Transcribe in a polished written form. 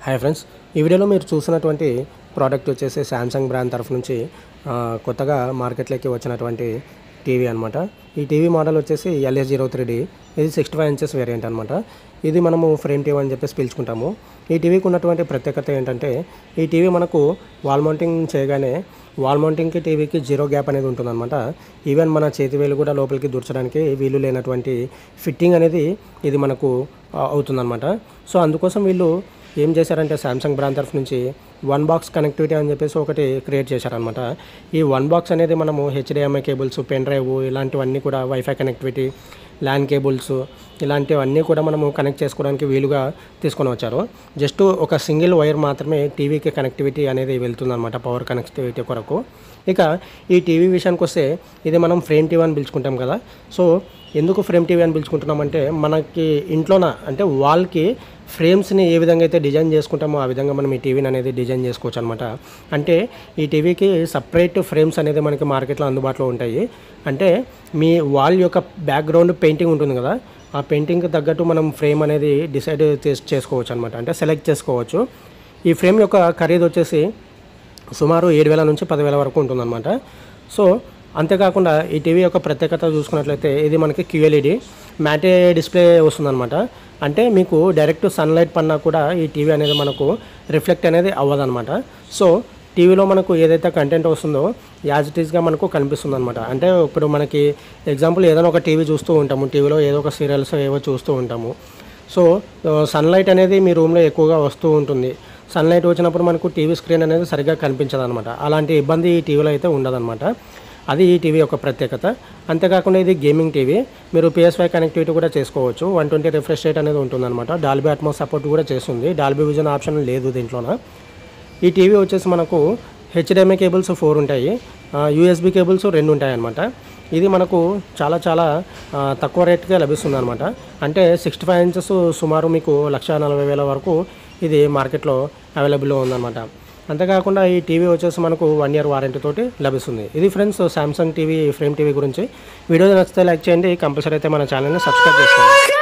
Hi friends, ఈ వీడియోలో మీరు చూసినటువంటి ప్రోడక్ట్ వచ్చేసి శాంసంగ్ బ్రాండ్ తరఫు నుంచి కొత్తగా మార్కెట్లోకి వచ్చినటువంటి టీవీ అనమాట. ఈ టీవీ మోడల్ వచ్చేసి LS03D. ఇది 65 ఇంచెస్ వేరియంట్ అనమాట. ఇది మనము ఫ్రేమ్ టీవీ అని చెప్పేసి పిలుచుకుంటాము. ఈ టీవీకి ఉన్నటువంటి ప్రత్యేకత ఏంటంటే, ఈ టీవీ మనకు వాల్ మౌంటింగ్ చేయగానే వాల్ మౌంటింగ్కి టీవీకి జీరో గ్యాప్ అనేది ఉంటుందన్నమాట. ఈవెన్ మన చేతి వేలు కూడా లోపలికి దూర్చడానికి వీలు లేనటువంటి ఫిట్టింగ్ అనేది ఇది మనకు అవుతుందన్నమాట. సో అందుకోసం వీళ్ళు ఏం చేశారంటే శాంసంగ్ బ్రాండ్ తరఫు నుంచి వన్ బాక్స్ కనెక్టివిటీ అని చెప్పేసి ఒకటి క్రియేట్ చేశారనమాట. ఈ వన్ బాక్స్ అనేది మనము HDMI కేబుల్స్, పెన్ డ్రైవ్ ఇలాంటివన్నీ కూడా వైఫై కనెక్టివిటీ, ల్యాన్ కేబుల్స్ ఇలాంటివన్నీ కూడా మనము కనెక్ట్ చేసుకోవడానికి వీలుగా తీసుకొని వచ్చారు. జస్ట్ ఒక సింగిల్ వైర్ మాత్రమే టీవీకి కనెక్టివిటీ అనేది వెళ్తుందన్నమాట, పవర్ కనెక్టివిటీ కొరకు. ఇక ఈ టీవీ విషయానికి వస్తే ఇది మనం ఫ్రేమ్ టీవీ అని పిలుచుకుంటాం కదా. సో ఎందుకు ఫ్రేమ్ టీవీ అని పిలుచుకుంటున్నామంటే, మనకి ఇంట్లోన అంటే వాల్కి ఫ్రేమ్స్ని ఏ విధంగా అయితే డిజైన్ చేసుకుంటామో ఆ విధంగా మనం ఈ టీవీని అనేది డిజైన్ చేసుకోవచ్చు అనమాట. అంటే ఈ టీవీకి సపరేట్ ఫ్రేమ్స్ అనేది మనకి మార్కెట్లో అందుబాటులో ఉంటాయి. అంటే మీ వాల్ యొక్క బ్యాక్గ్రౌండ్ పెయింటింగ్ ఉంటుంది కదా, ఆ పెయింటింగ్కి తగ్గట్టు మనం ఫ్రేమ్ అనేది డిసైడ్ చేసుకోవచ్చు అనమాట, అంటే సెలెక్ట్ చేసుకోవచ్చు. ఈ ఫ్రేమ్ యొక్క ఖరీదు వచ్చేసి సుమారు 7,000 నుంచి 10,000 వరకు ఉంటుందన్నమాట. సో అంతేకాకుండా ఈ టీవీ యొక్క ప్రత్యేకత చూసుకున్నట్లయితే, ఇది మనకి QLED మ్యాటే డిస్ప్లే వస్తుందన్నమాట. అంటే మీకు డైరెక్ట్ సన్లైట్ పడినా కూడా ఈ టీవీ అనేది మనకు రిఫ్లెక్ట్ అనేది అవ్వదన్నమాట. సో టీవీలో మనకు ఏదైతే కంటెంట్ వస్తుందో యాజ్ ఇట్ ఈస్గా మనకు కనిపిస్తుంది అనమాట. అంటే ఇప్పుడు మనకి ఎగ్జాంపుల్ ఏదైనా ఒక టీవీ చూస్తూ ఉంటాము, టీవీలో ఏదో ఒక సీరియల్స్ ఏవో చూస్తూ ఉంటాము. సో సన్లైట్ అనేది మీ రూమ్లో ఎక్కువగా వస్తూ ఉంటుంది. సన్లైట్ వచ్చినప్పుడు మనకు టీవీ స్క్రీన్ అనేది సరిగ్గా కనిపించదు అనమాట. అలాంటి ఇబ్బంది ఈ టీవీలో అయితే ఉండదన్నమాట. అది ఈ టీవీ యొక్క ప్రత్యేకత. అంతేకాకుండా ఇది గేమింగ్ టీవీ. మీరు PS5 కనెక్టివిటీ కూడా చేసుకోవచ్చు. 120 రిఫ్రెష్ రేట్ అనేది ఉంటుందన్నమాట. డాల్బీ అట్మాస్ సపోర్ట్ కూడా చేస్తుంది. డాల్బీ విజన్ ఆప్షన్ లేదు దీంట్లోన. ఈ టీవీ వచ్చేసి మనకు HDMI కేబుల్స్ 4 ఉంటాయి, USB కేబుల్స్ 2 ఉంటాయి అన్నమాట. ఇది మనకు చాలా తక్కువ రేట్కే లభిస్తుంది అనమాట. అంటే 65 ఇంచెస్ సుమారు మీకు 1,40,000 వరకు ఇది మార్కెట్లో అవైలబుల్లో ఉందన్నమాట. అంతేకాకుండా ఈ టీవీ వచ్చేసి మనకు 1 ఇయర్ వారంటీ తోటి లభిస్తుంది. ఇది friends Samsung TV frame TV గురించి. వీడియో నచ్చితే లైక్ చేయండి, కంపల్సరీ అయితే మన ఛానల్ని సబ్స్క్రైబ్ చేసుకోండి.